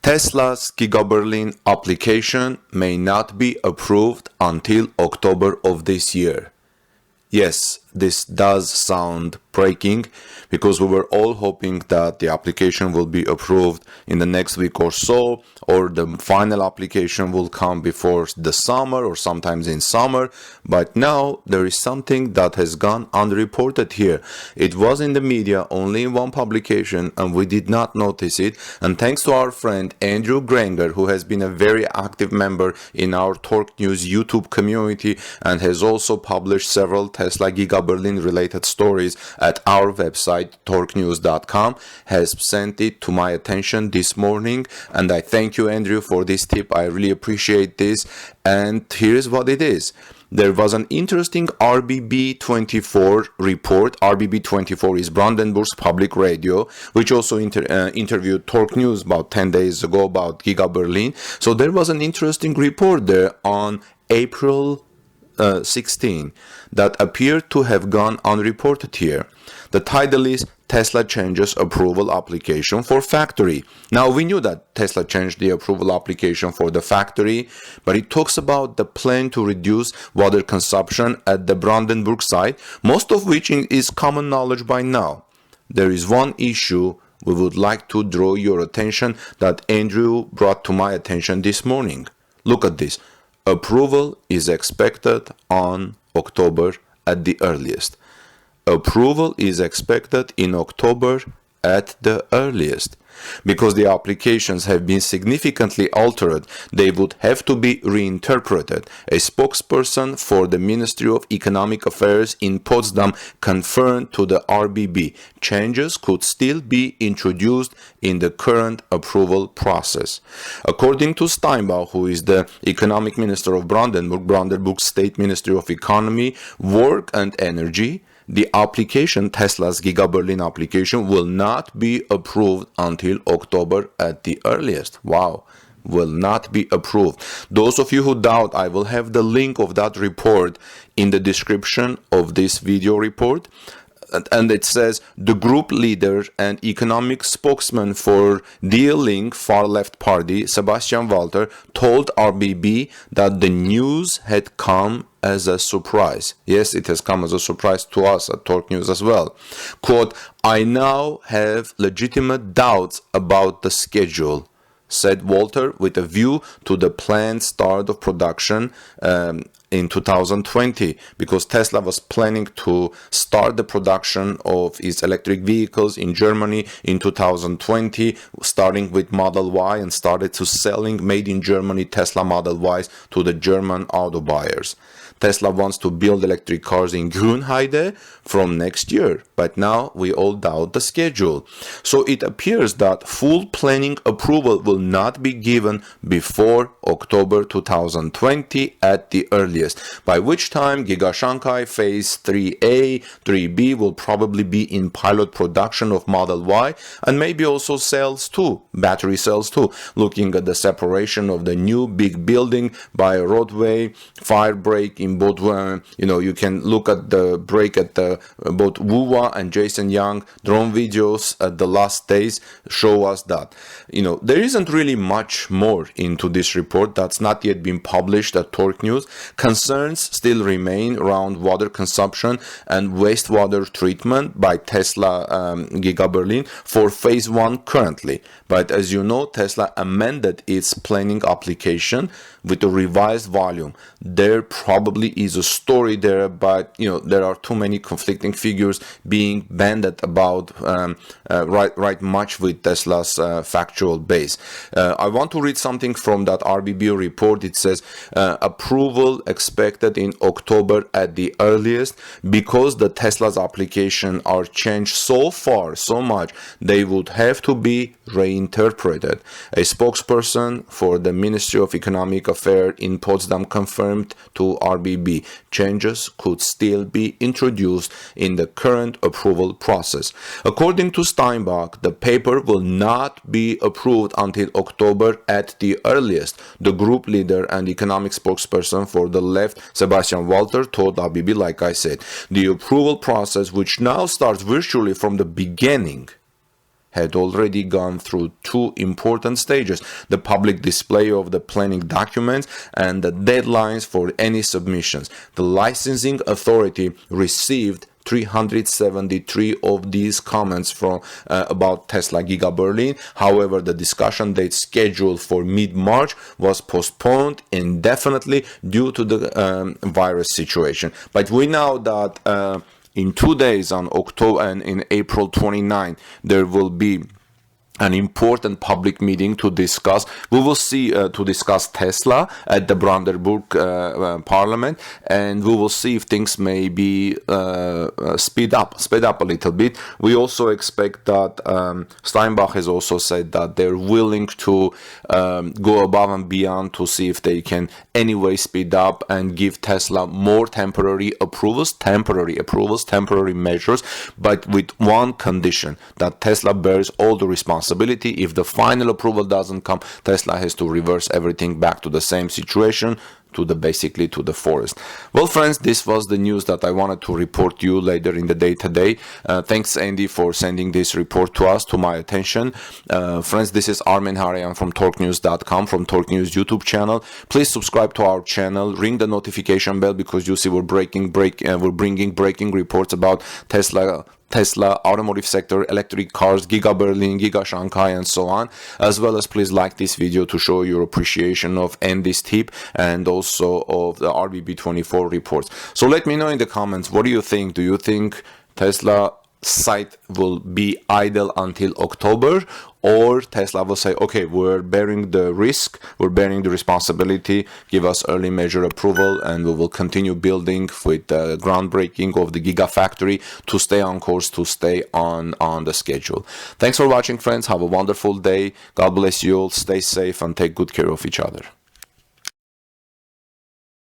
Tesla's Giga Berlin application may not be approved until October of this year. Yes, this does sound breaking because we were all hoping that the application will be approved in the next week or so, or the final application will come before the summer or sometimes in summer. But now there is something that has gone unreported here. It was in the media only in one publication and we did not notice it. And thanks to our friend Andrew Granger, who has been a very active member in our Torque News YouTube community and has also published several Tesla Giga Berlin related stories at our website torquenews.com, has sent it to my attention this morning, and I thank you, Andrew, for this tip. I really appreciate this, and here's what it is. There was an interesting RBB24 report. RBB24 is Brandenburg's public radio, which also interviewed Torque News about 10 days ago about Giga Berlin. So there was an interesting report there on April 16 that appeared to have gone unreported here. The title is Tesla changes approval application for factory. Now, we knew that Tesla changed the approval application for the factory, but it talks about the plan to reduce water consumption at the Brandenburg site, most of which is common knowledge by now. There is one issue we would like to draw your attention that Andrew brought to my attention this morning. Look at this. Approval is expected on October at the earliest. Approval is expected in October at the earliest. Because the applications have been significantly altered, they would have to be reinterpreted. A spokesperson for the Ministry of Economic Affairs in Potsdam confirmed to the RBB changes could still be introduced in the current approval process. According to Steinbach, who is the economic minister of Brandenburg State Ministry of Economy, Work and Energy, the application, Tesla's Giga Berlin application, will not be approved until October at the earliest. Wow, will not be approved. Those of you who doubt, I will have the link of that report in the description of this video report. And it says the group leader and economic spokesman for Die Linke far left party, Sebastian Walter, told RBB that the news had come as a surprise. Yes, it has come as a surprise to us at Torque News as well. Quote, I now have legitimate doubts about the schedule, said Walter, with a view to the planned start of production in 2020, because Tesla was planning to start the production of its electric vehicles in Germany in 2020, starting with Model Y, and started to selling made in Germany Tesla Model Ys to the German auto buyers. Tesla wants to build electric cars in Grünheide from next year, but now we all doubt the schedule. So it appears that full planning approval will not be given before October 2020 at the earliest, by which time Giga Shanghai Phase 3A, 3B will probably be in pilot production of Model Y, and maybe also cells too, battery cells too, looking at the separation of the new big building by a roadway, fire break in both, you can look at the break at the both Wuwa and Jason Young drone videos at the last days show us that. There isn't really much more into this report that's not yet been published at Torque News. Concerns still remain around water consumption and wastewater treatment by Tesla Giga Berlin for Phase 1 currently. But as you know, Tesla amended its planning application with a revised volume. There probably is a story there, but there are too many conflicting figures being banded about right much with Tesla's factual base. I want to read something from that RBB report. It says approval expected in October at the earliest, because the Tesla's application are changed so much, they would have to be reinterpreted. A spokesperson for the Ministry of Economic Affairs in Potsdam confirmed to RBB changes could still be introduced in the current approval process. According to Steinbach, the paper will not be approved until October at the earliest. The group leader and economic spokesperson for the left, Sebastian Walter, told RBB, like I said, the approval process, which now starts virtually from the beginning, had already gone through two important stages: the public display of the planning documents and the deadlines for any submissions. The licensing authority received 373 of these comments from about Tesla Giga Berlin. However, the discussion date scheduled for mid-March was postponed indefinitely due to the virus situation. But we know that in 2 days, on October and in April 29, there will be an important public meeting to discuss. We will see to discuss Tesla at the Brandenburg Parliament, and we will see if things may be speed up a little bit. We also expect that Steinbach has also said that they're willing to go above and beyond to see if they can anyway speed up and give Tesla more temporary measures, but with one condition: that Tesla bears all the responsibility. If the final approval doesn't come, Tesla has to reverse everything back to the same situation, basically to the forest. Well, friends, this was the news that I wanted to report to you later in the day today. Thanks, Andy, for sending this report to my attention. Friends, this is Armen Harayan from TorqueNews.com, from Torque News YouTube channel. Please subscribe to our channel, ring the notification bell, because you see we're bringing breaking reports about Tesla, automotive sector, electric cars, Giga Berlin, Giga Shanghai, and so on. As well as please like this video to show your appreciation of Andy's tip and also of the RBB24 reports. So let me know in the comments, what do you think? Do you think Tesla site will be idle until October, or Tesla will say, okay, we're bearing the risk, we're bearing the responsibility, give us early measure approval, and we will continue building with the groundbreaking of the Gigafactory to stay on course, to stay on the schedule. Thanks for watching, friends. Have a wonderful day. God bless you all. Stay safe and take good care of each other.